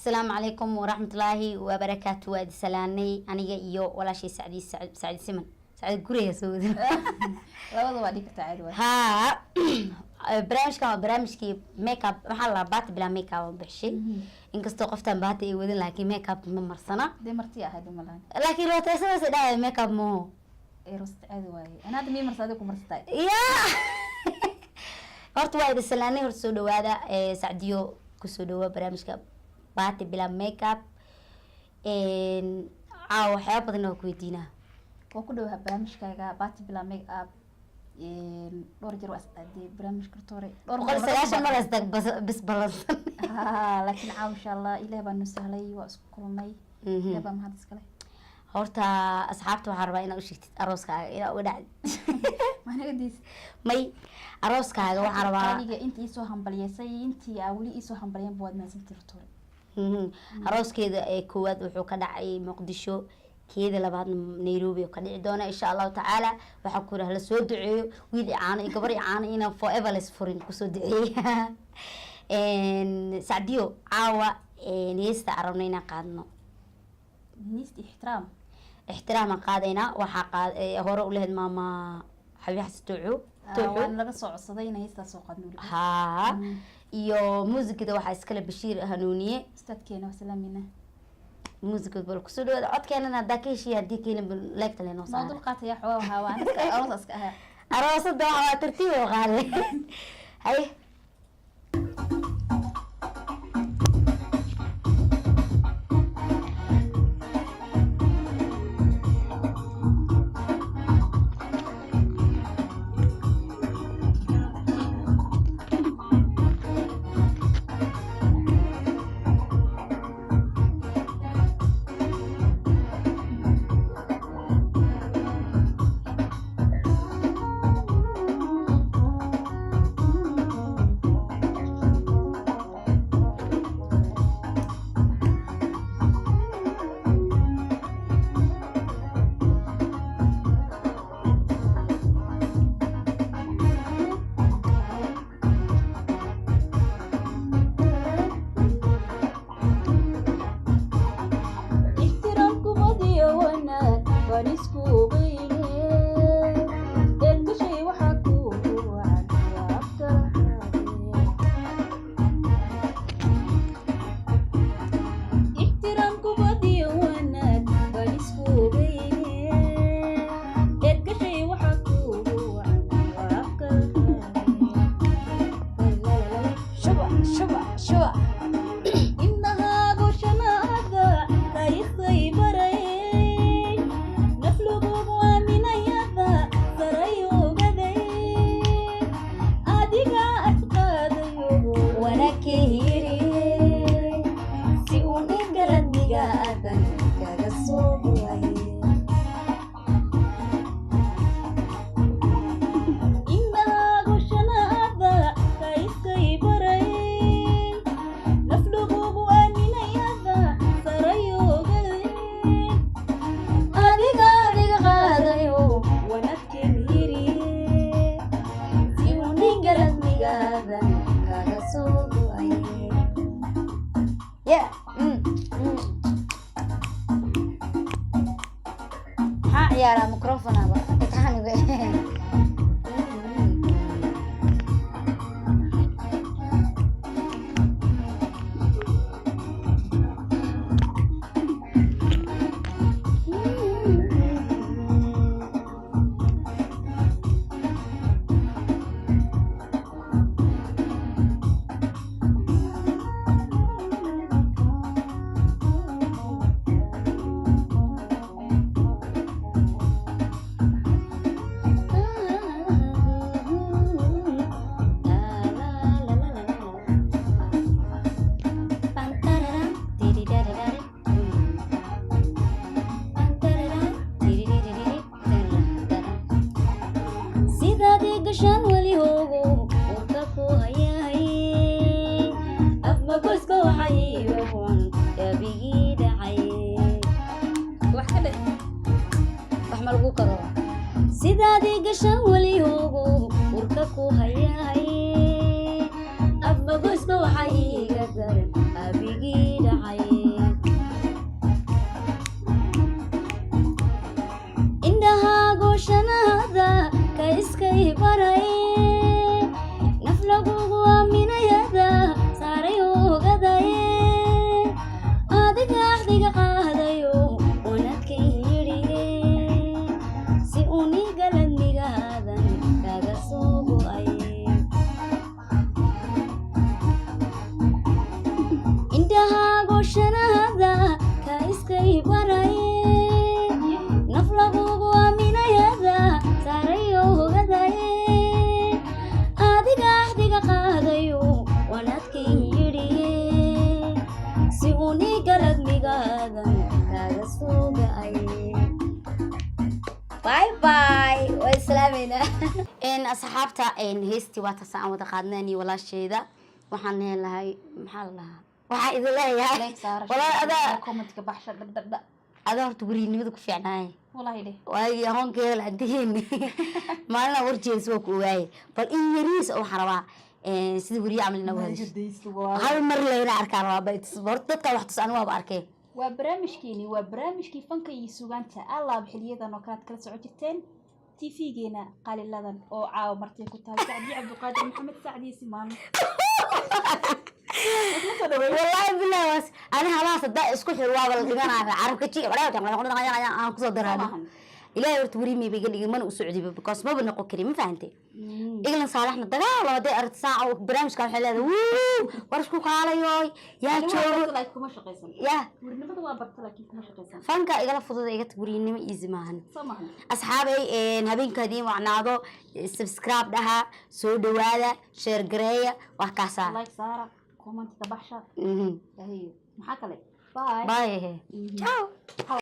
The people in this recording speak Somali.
السلام عليكم ورحمة الله وبركاته. وادي سلاني أنا إيو ولا شيء سعدي سمن سعد قريه سود. لا والله بعديك تعال. ها برامج ميك اب محل بات بلا ميك اب بحشي. إنك استوقفتن بات ودين لكن ميك اب ممرسنا. دي مرتي هذه ملان. لكن لو تسمع سدا ميك اب مو. إيه رست عاد واي. أنا هذا مي مرصادكم مرصتاي. يا. horta waa idin salaanay horta soo dhawaada sacdiyo ku soo dhawa barnaamijka baati bila makeup waxyaabo badan oo ku weydiinaa waa ku dhawaha barnaamijkaaga baati bila makeup dhowr jeer waa isdhaadiyay barnaamijka torey dhowr sagaashan mar isdag bis balansan laakiin caaw insha Allah ilaahay baa noo sahlay waa isku kulmay ilaahay baa mahad iskale horta asxaabta waxaan rabaa inaad u sheegtid arooskaaga inaad uga dhacday may arooskaaga waxaan rabaa aniga intii soo hambalyeysay intii wali soo hambalyen baad maasantii ratoore arooskeeda koowaad wuxuu ka dhacay Muqdisho keeda labaad Nairobi ka dhici doona insha Allah taala waxa ku la soo duceeyo wiil caano iyo gabar caano ina forever less foreign ku soo duceeyo Sacdiyo caawa neesta arabnayna qaadno neest احترام قادينا وحا هورا ولهد ماما حبيبي حستوعو waan laga soo codsadayna heesta soo qadnay ها iyo muusikada waxa iskala Bashiir Hanuuniye ustaadkeena salaamina muusikada bal ku soo dhawaada codkeena hada ka heshiya hadii keenin leegta leeno soo dul qaatay xawaa waan iska aroosada waa tartiib oo qaale hay ciyaara microphone aba taxaniga sidaadii gashan wali hoogo urka ku hayahay abba goyska waxay iga garan abigii dhacay si uni galadmigaadan kaaga suugay باي باي وسلامينا ان اصحابتا ان هيستي واتا aan wada qaadnani walaasheeda waxaan leeyahay maxaa la waxa idin leeyahay walaa ada comment ka baxsha dhadhadha ada horta guriinimada ku fiicnaay wallahi de waagi hoonkeeda la diin maalna warjees waa ku waayay bal in yariis oo xaraba sida wariye amalina waa hal mar leena arkaan waa bay sport dadka wax tus aniga waa arkay waa barnaamijkii fanka iyo suugaanta alla xiliyadan oo kala soo jirteen TV-geena qaliladan oo caaw martay ku tahay Sacdi Cabdiqaadir Maxamed Sacdi Simaan والله بالله بس انا خلاص صدق اسكو حلوه ولا دغنا عربك جي aan ku soo daraan ilaahay horta wariimay bay galigi man u socdiba because ma banaaqo karin ma fahantay iglan saalaxna dagaal wada ard saac oo barnaamijka waxa leedahay war isku qaalayo yaa joogo kuma shaqeysan ya warnimada waa barta laakiin kuma shaqeysan fanka igala fudud iga wariinimo easy maahan asxaabay habeenkadii wacnaado subscribe dhaha soo dhawaada share gareeya wax kaasa like saara comment ka baxsha maxaa kale bye bye ciao